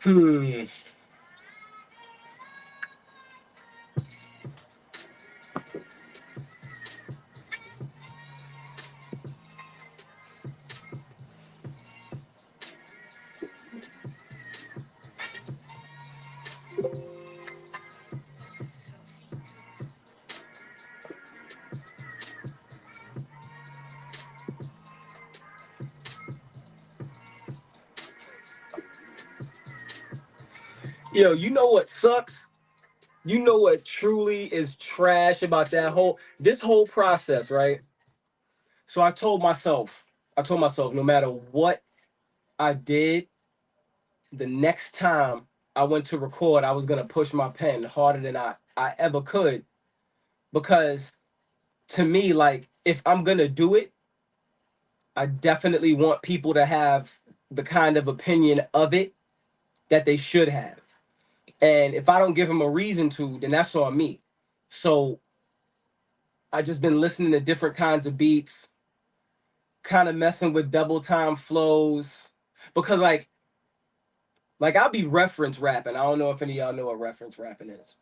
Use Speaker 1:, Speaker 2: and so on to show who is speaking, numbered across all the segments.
Speaker 1: Hmm. Yo, you know what sucks? You know what truly is trash about this whole process, right? So I told myself, no matter what I did, the next time I went to record, I was gonna push my pen harder than I ever could. Because to me, like, if I'm gonna do it, I definitely want people to have the kind of opinion of it that they should have. And if I don't give them a reason to, then that's on me. So I just been listening to different kinds of beats, kind of messing with double time flows. Because like I'll be reference rapping. I don't know if any of y'all know what reference rapping is.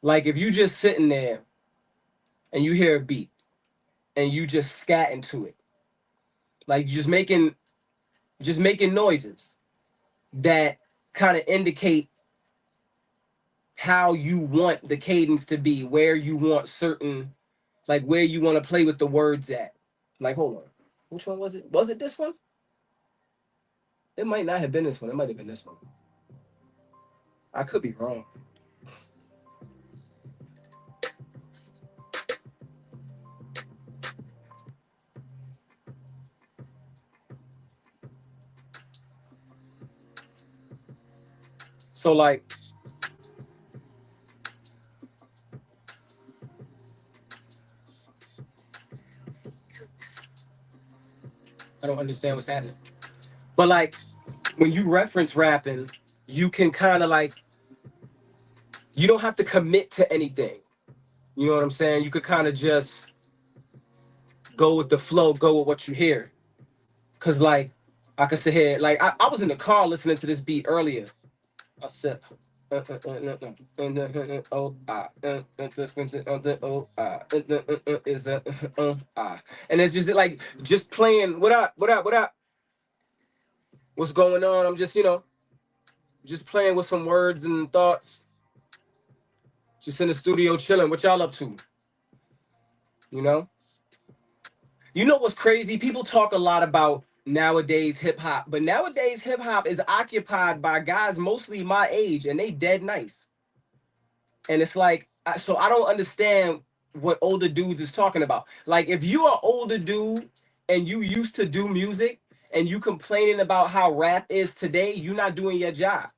Speaker 1: Like if you just sitting there and you hear a beat and you just scat into it, like just making noises that kind of indicate how you want the cadence to be, where you want certain, like where you want to play with the words at. Like, hold on, which one was it? Was it this one? It might not have been this one. It might have been this one. I could be wrong. So like, I don't understand what's happening. But like, when you reference rapping, you can kind of like, you don't have to commit to anything. You know what I'm saying? You could kind of just go with the flow, go with what you hear. Cause like, I could sit here, like I was in the car listening to this beat earlier. I said, oh ah, is and it's just like just playing. What up? What up? What up? What's going on? I'm just just playing with some words and thoughts. Just in the studio chilling. What y'all up to? You know. You know what's crazy? People talk a lot about nowadays hip hop, but nowadays hip hop is occupied by guys mostly my age, and they dead nice. And it's like, so I don't understand what older dudes is talking about. Like, if you are older dude and you used to do music and you complaining about how rap is today, you're not doing your job.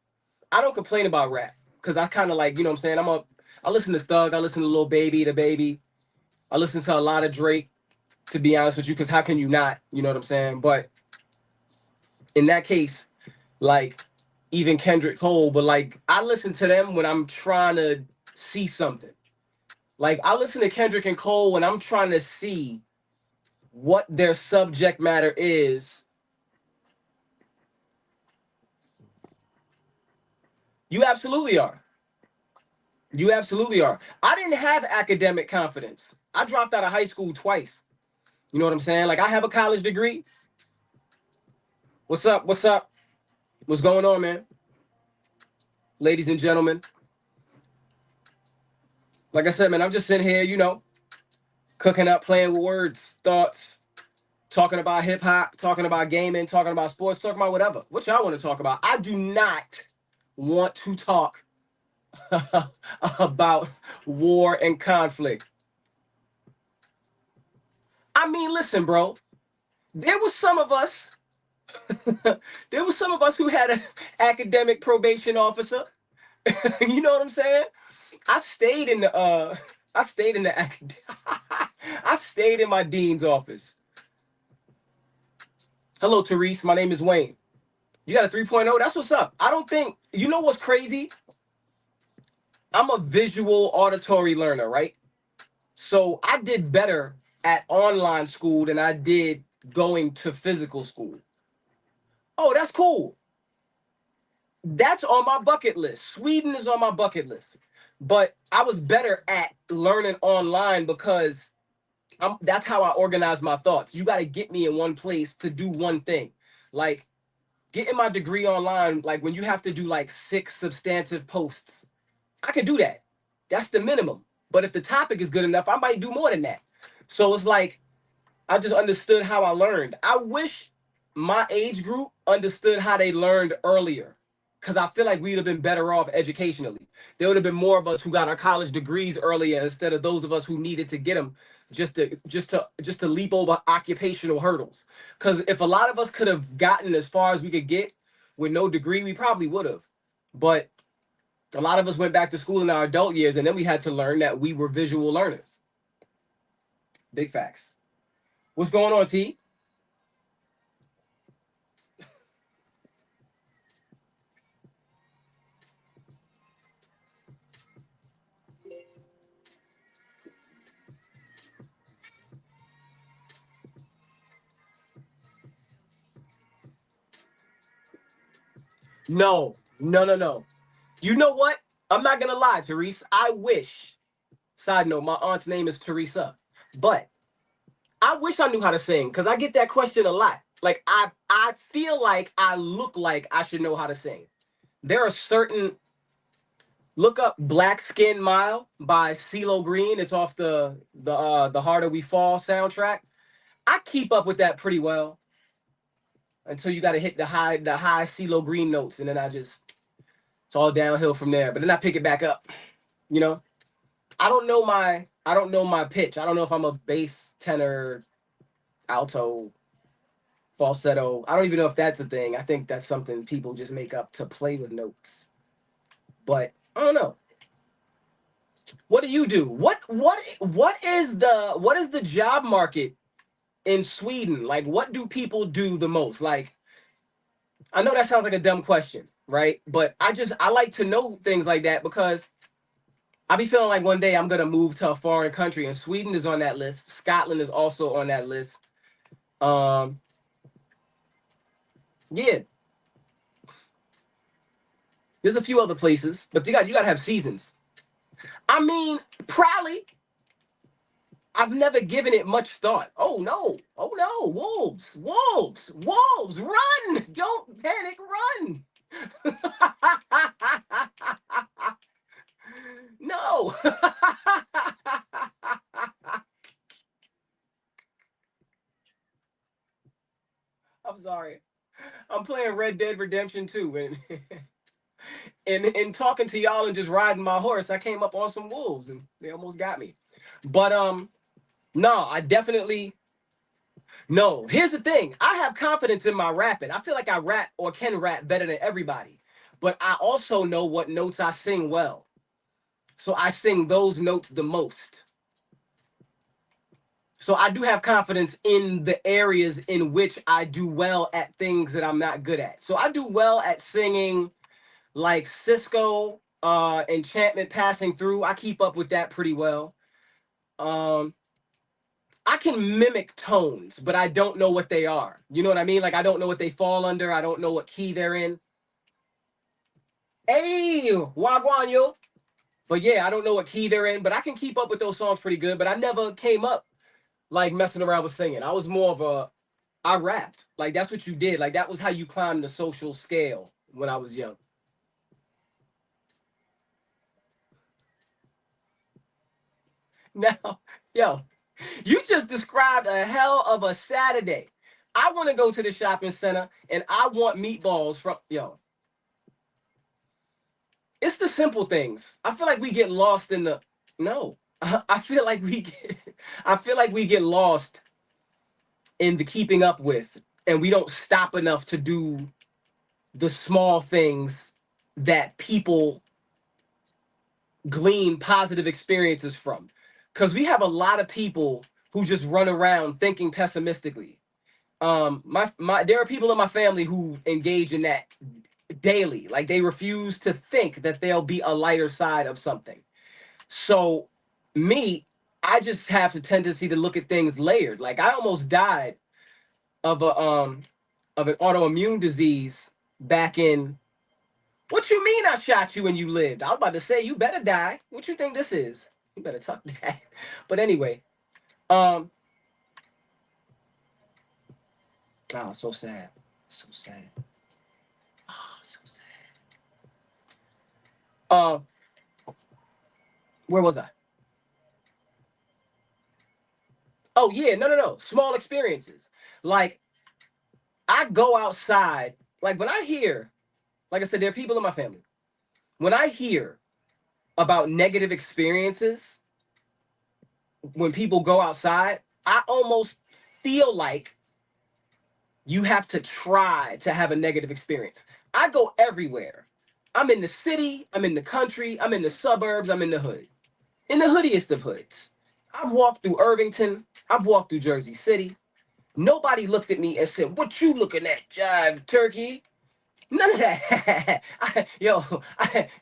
Speaker 1: I don't complain about rap because I kind of like, you know what I'm saying? I listen to Thug, I listen to Lil Baby, the Baby, I listen to a lot of Drake, to be honest with you, because how can you not? You know what I'm saying? But in that case, like even Kendrick Cole, but like I listen to them when I'm trying to see something. Like I listen to Kendrick and Cole when I'm trying to see what their subject matter is. You absolutely are. You absolutely are. I didn't have academic confidence. I dropped out of high school twice. You know what I'm saying? Like I have a college degree. What's up? What's up? What's going on, man? Ladies and gentlemen. Like I said, man, I'm just sitting here, cooking up, playing with words, thoughts, talking about hip hop, talking about gaming, talking about sports, talking about whatever. What y'all want to talk about? I do not want to talk about war and conflict. I mean, listen, bro. There was some of us. There was some of us who had an academic probation officer. You know what I'm saying? I stayed in the. I stayed in the. I stayed in my dean's office. Hello, Therese. My name is Wayne. You got a 3.0? That's what's up. I don't think. You know what's crazy? I'm a visual auditory learner, right? So I did better at online school than I did going to physical school. Oh, that's cool. That's on my bucket list. Sweden is on my bucket list. But I was better at learning online because that's how I organize my thoughts. You got to get me in one place to do one thing. Like getting my degree online, like when you have to do like 6 substantive posts, I can do that. That's the minimum. But if the topic is good enough, I might do more than that. So it's like I just understood how I learned. I wish my age group understood how they learned earlier, because I feel like we'd have been better off educationally. There would have been more of us who got our college degrees earlier instead of those of us who needed to get them just to leap over occupational hurdles. Because if a lot of us could have gotten as far as we could get with no degree, we probably would have. But a lot of us went back to school in our adult years, and then we had to learn that we were visual learners. Big facts. What's going on, T? No, no, no, no. You know what? I'm not gonna lie, Therese. I wish. Side note: my aunt's name is Teresa, but I wish I knew how to sing because I get that question a lot. Like I feel like I look like I should know how to sing. There are certain look up Black Skin Mile by CeeLo Green. It's off the Harder We Fall soundtrack. I keep up with that pretty well until you got to hit the high CeeLo Green notes, and then it's all downhill from there. But then I pick it back up. You know, I don't know my pitch. I don't know if I'm a bass, tenor, alto, falsetto. I don't even know if that's a thing. I think that's something people just make up to play with notes. But I don't know. What do you do? What is the job market in Sweden? Like what do people do the most? Like I know that sounds like a dumb question, right? But I like to know things like that because I be feeling like one day I'm gonna move to a foreign country, and Sweden is on that list. Scotland is also on that list. Um, yeah, there's a few other places, but you gotta have seasons. I mean, probably. I've never given it much thought. Oh no! Oh no! Wolves! Wolves! Wolves! Run! Don't panic! Run! No! I'm sorry. I'm playing Red Dead Redemption 2, and in talking to y'all and just riding my horse, I came up on some wolves and they almost got me. But no, I definitely no. Here's the thing: I have confidence in my rapping. I feel like I rap or can rap better than everybody, but I also know what notes I sing well. So I sing those notes the most. So I do have confidence in the areas in which I do well at things that I'm not good at. So I do well at singing like Cisco, enchantment passing through. I keep up with that pretty well. Um, I can mimic tones, but I don't know what they are. You know what I mean? Like I don't know what they fall under. I don't know what key they're in. Hey, wagwan yo. But yeah, I don't know what key they're in, but I can keep up with those songs pretty good. But I never came up like messing around with singing. I was more of a I rapped. Like that's what you did. Like that was how you climbed the social scale when I was young. Now, yo, you just described a hell of a Saturday. I want to go to the shopping center and I want meatballs from yo. It's the simple things. I feel like we get lost in the no. I feel like we get lost in the keeping up with, and we don't stop enough to do the small things that people glean positive experiences from. Because we have a lot of people who just run around thinking pessimistically. My there are people in my family who engage in that daily. Like they refuse to think that there'll be a lighter side of something. So me, I just have the tendency to look at things layered. Like I almost died of a of an autoimmune disease back in What you mean I shot you and you lived? I was about to say you better die. What you think this is? You better tuck that. But anyway, oh, so sad. So sad. Oh, so sad. Uh, where was I? Oh yeah, no. Small experiences. Like I go outside. Like when I hear, like I said, there are people in my family. When I hear about negative experiences, when people go outside, I almost feel like you have to try to have a negative experience. I go everywhere. I'm in the city, I'm in the country, I'm in the suburbs, I'm in the hood. In the hoodiest of hoods. I've walked through Irvington, I've walked through Jersey City. Nobody looked at me and said, "What you looking at, jive turkey?" None of that.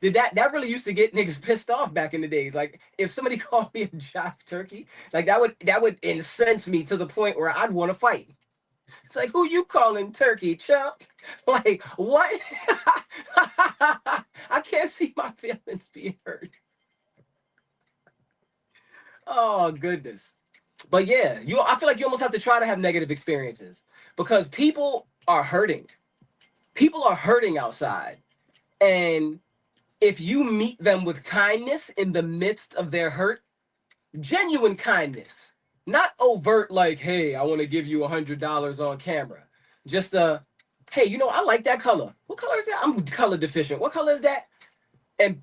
Speaker 1: Did that really used to get niggas pissed off back in the days. Like if somebody called me a jive turkey, like that would incense me to the point where I'd want to fight. It's like, who you calling turkey, chump? Like, what? I can't see my feelings being hurt. Oh, goodness. But yeah, I feel like you almost have to try to have negative experiences because people are hurting. People are hurting outside. And if you meet them with kindness in the midst of their hurt, genuine kindness, not overt like, hey, I want to give you $100 on camera. Just hey, I like that color. What color is that? I'm color deficient. What color is that? And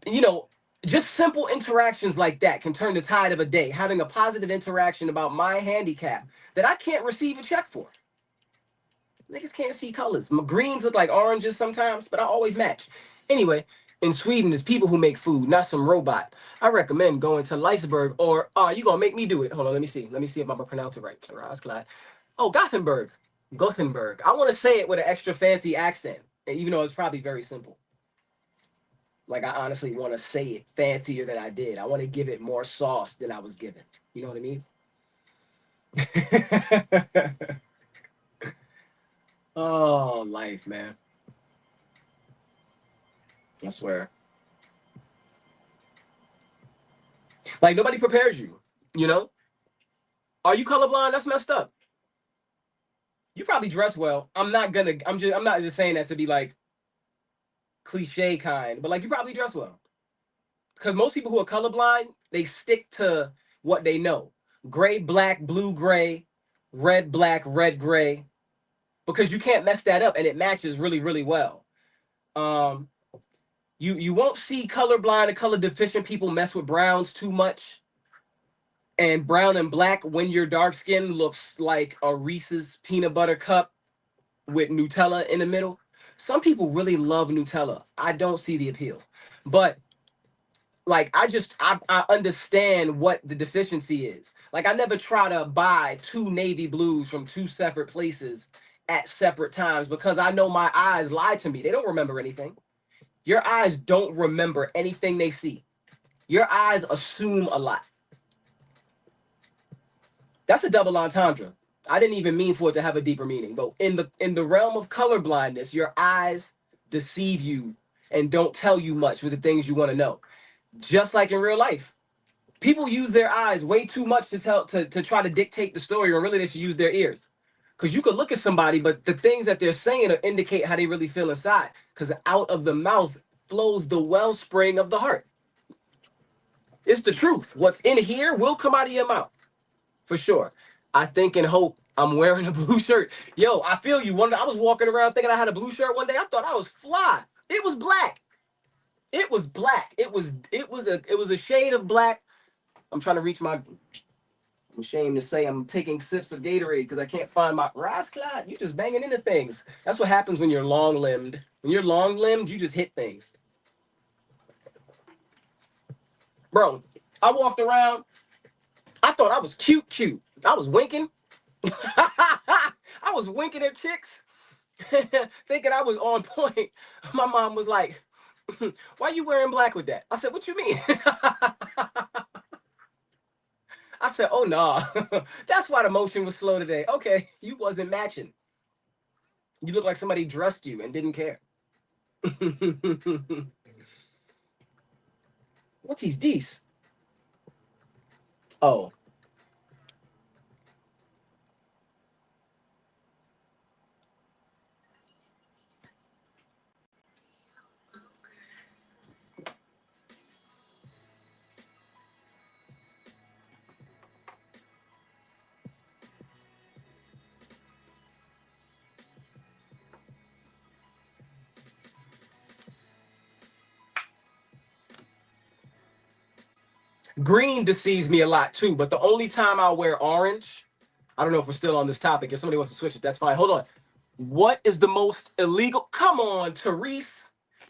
Speaker 1: just simple interactions like that can turn the tide of a day. Having a positive interaction about my handicap that I can't receive a check for. Niggas can't see colors. My greens look like oranges sometimes, but I always match. Anyway, in Sweden, there's people who make food, not some robot. I recommend going to Leisberg or, you going to make me do it. Hold on, let me see. Let me see if I'm going to pronounce it right. Rasklat. Oh, Gothenburg. Gothenburg. I want to say it with an extra fancy accent, even though it's probably very simple. Like, I honestly want to say it fancier than I did. I want to give it more sauce than I was given. You know what I mean? Oh, life, man. I swear. Like nobody prepares you, you know? Are you colorblind? That's messed up. You probably dress well. I'm not just saying that to be like cliche kind, but like you probably dress well. Because most people who are colorblind, they stick to what they know. Gray, black, blue, gray, red, black, red, gray. Because you can't mess that up and it matches really, really well. Um, you won't see colorblind and color deficient people mess with browns too much. And brown and black when you're dark skinned looks like a Reese's peanut butter cup with Nutella in the middle. Some people really love Nutella. I don't see the appeal. But like I understand what the deficiency is. Like I never try to buy two navy blues from two separate places at separate times because I know my eyes lie to me. They don't remember anything. Your eyes don't remember anything they see. Your eyes assume a lot. That's a double entendre. I didn't even mean for it to have a deeper meaning, but in the realm of color blindness, your eyes deceive you and don't tell you much with the things you want to know. Just like in real life, people use their eyes way too much to try to dictate the story, or really they should use their ears. Because you could look at somebody, but the things that they're saying will indicate how they really feel inside. Because out of the mouth flows the wellspring of the heart. It's the truth. What's in here will come out of your mouth. For sure. I think and hope I'm wearing a blue shirt. Yo, I feel you. I was walking around thinking I had a blue shirt one day. I thought I was fly. It was black. It was black. It was a shade of black. I'm trying to reach my. I'm ashamed to say I'm taking sips of Gatorade because I can't find my Rise Clyde. You just banging into things. That's what happens when you're long limbed. When you're long limbed, you just hit things. Bro, I walked around. I thought I was cute. I was winking. I was winking at chicks, thinking I was on point. My mom was like, "Why you wearing black with that?" I said, "What you mean?" I said, "Oh no, nah. That's why the motion was slow today." Okay, you wasn't matching. You look like somebody dressed you and didn't care. What is this? Oh, green deceives me a lot too. But the only time I'll wear orange, I don't know if we're still on this topic. If somebody wants to switch it, that's fine. Hold on. What is the most illegal? Come on, Therese.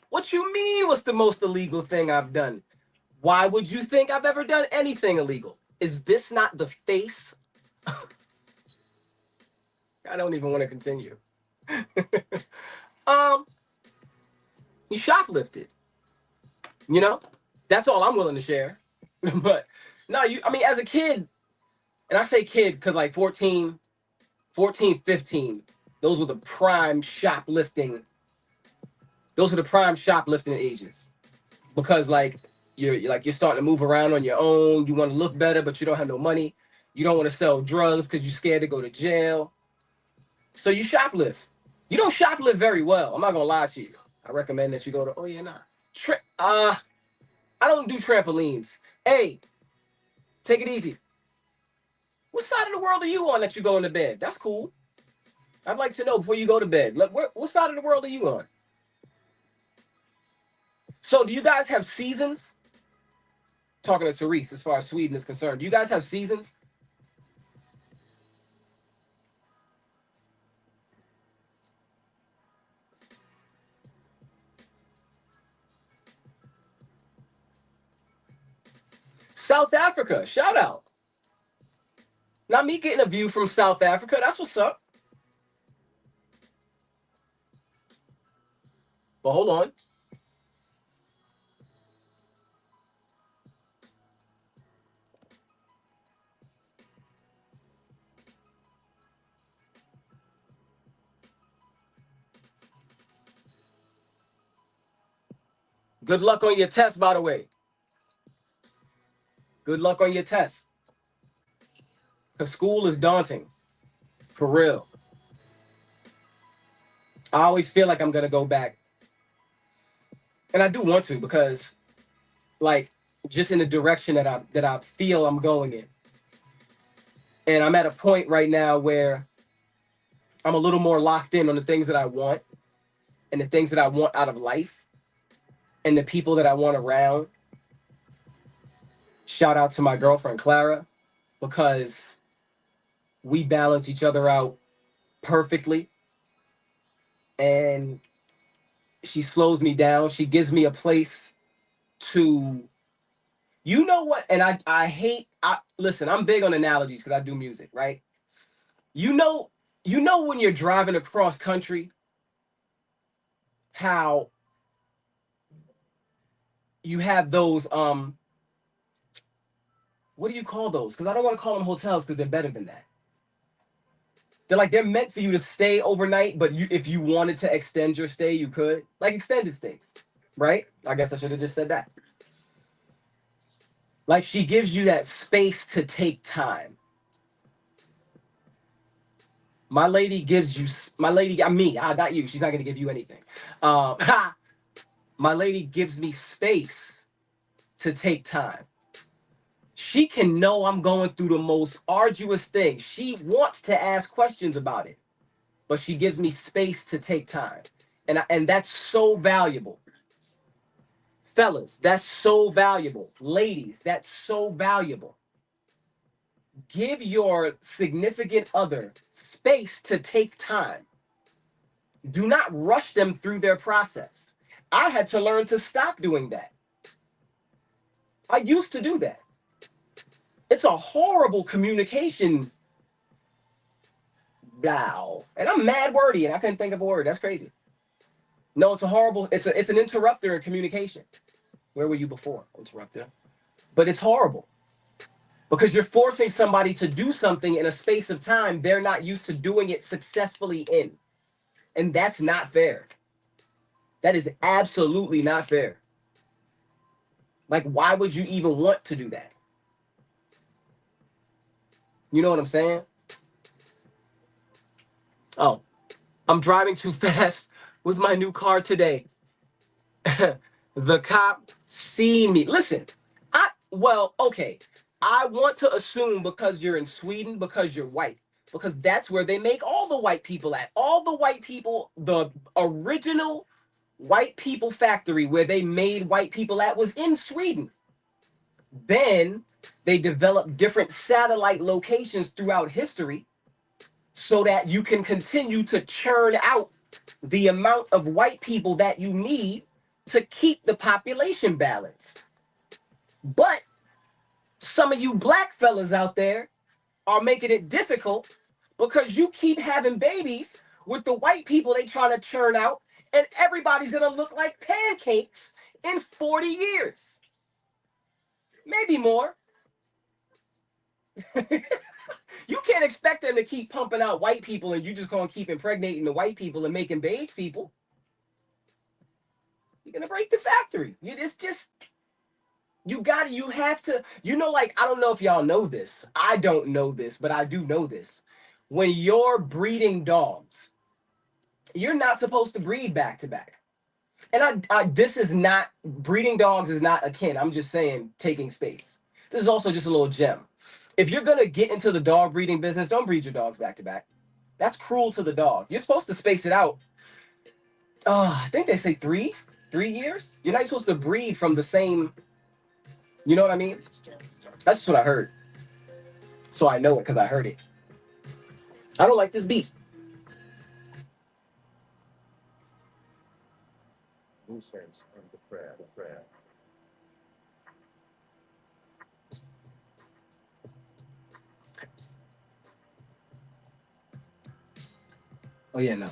Speaker 1: What you mean? What's the most illegal thing I've done? Why would you think I've ever done anything illegal? Is this not the face? I don't even want to continue. um, you shoplifted. You know, that's all I'm willing to share. But no, you. I mean, as a kid, and I say kid because like 14, 15, those were the prime shoplifting. Those are the prime shoplifting ages because you're starting to move around on your own. You want to look better, but you don't have no money. You don't want to sell drugs because you're scared to go to jail. So you shoplift. You don't shoplift very well. I'm not gonna lie to you. I recommend that you go to. Oh yeah, nah. I don't do trampolines. Hey, take it easy. What side of the world are you on that you go into bed? That's cool. I'd like to know before you go to bed. What side of the world are you on? So, do you guys have seasons? Talking to Therese, as far as Sweden is concerned, do you guys have seasons? South Africa, shout out. Not me getting a view from South Africa. That's what's up. But hold on. Good luck on your test, by the way. Good luck on your test. Because school is daunting. For real. I always feel like I'm going to go back. And I do want to because, like, just in the direction that I feel I'm going in. And I'm at a point right now where I'm a little more locked in on the things that I want and the things that I want out of life and the people that I want around. Shout out to my girlfriend Clara because we balance each other out perfectly, and she slows me down. She gives me a place to, you know what? And I hate. I listen. I'm big on analogies because I do music, right? You know, when you're driving across country, how you have those what do you call those? Because I don't want to call them hotels because they're better than that. They're meant for you to stay overnight, but if you wanted to extend your stay, you could, like extended stays, right? I guess I should have just said that. Like she gives you that space to take time. My lady gives you my lady. I me. I not you. She's not gonna give you anything. Um, my lady gives me space to take time. She can know I'm going through the most arduous thing. She wants to ask questions about it, but she gives me space to take time. And that's so valuable. Fellas, that's so valuable. Ladies, that's so valuable. Give your significant other space to take time. Do not rush them through their process. I had to learn to stop doing that. I used to do that. It's a horrible communication. Wow. And I'm mad wordy and I couldn't think of a word. That's crazy. No, it's a horrible, it's an interrupter in communication. Where were you before? Interrupter. But it's horrible because you're forcing somebody to do something in a space of time they're not used to doing it successfully in. And that's not fair. That is absolutely not fair. Like, why would you even want to do that? You know what I'm saying? Oh, I'm driving too fast with my new car today. The cop seen me. Listen, okay. I want to assume because you're in Sweden, because you're white, because that's where they make all the white people at. All the white people, the original white people factory where they made white people at was in Sweden. Then they developed different satellite locations throughout history so that you can continue to churn out the amount of white people that you need to keep the population balanced. But some of you black fellas out there are making it difficult because you keep having babies with the white people they trying to churn out, and everybody's gonna look like pancakes in 40 years. Maybe more. You can't expect them to keep pumping out white people and you just gonna keep impregnating the white people and making beige people. You're gonna break the factory. It's just you have to, like, I don't know if y'all know this. I don't know this, but I do know this. When you're breeding dogs, you're not supposed to breed back to back. And this is not, breeding dogs is not akin. I'm just saying, taking space. This is also just a little gem. If you're gonna get into the dog breeding business, don't breed your dogs back to back. That's cruel to the dog. You're supposed to space it out. I think they say 3 years. You're not supposed to breed from the same. You know what I mean? That's just what I heard. So I know it because I heard it. I don't like this beat. Oh yeah, no.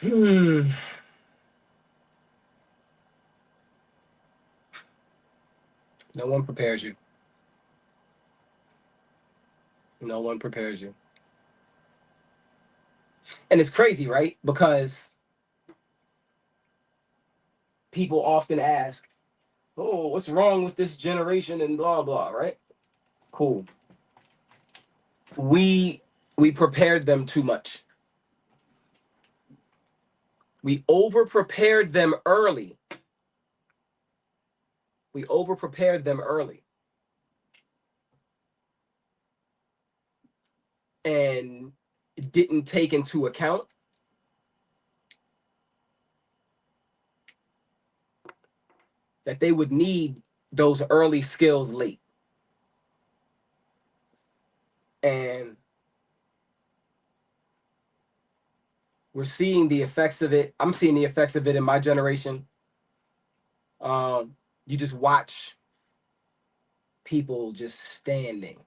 Speaker 1: Hmm. No one prepares you. No one prepares you. And it's crazy, right? Because people often ask, "Oh, what's wrong with this generation?" and blah blah, right? Cool. We we prepared them too much. We over prepared them early. We over prepared them early. And didn't take into account that they would need those early skills late. And we're seeing the effects of it. I'm seeing the effects of it in my generation. You just watch people just standing.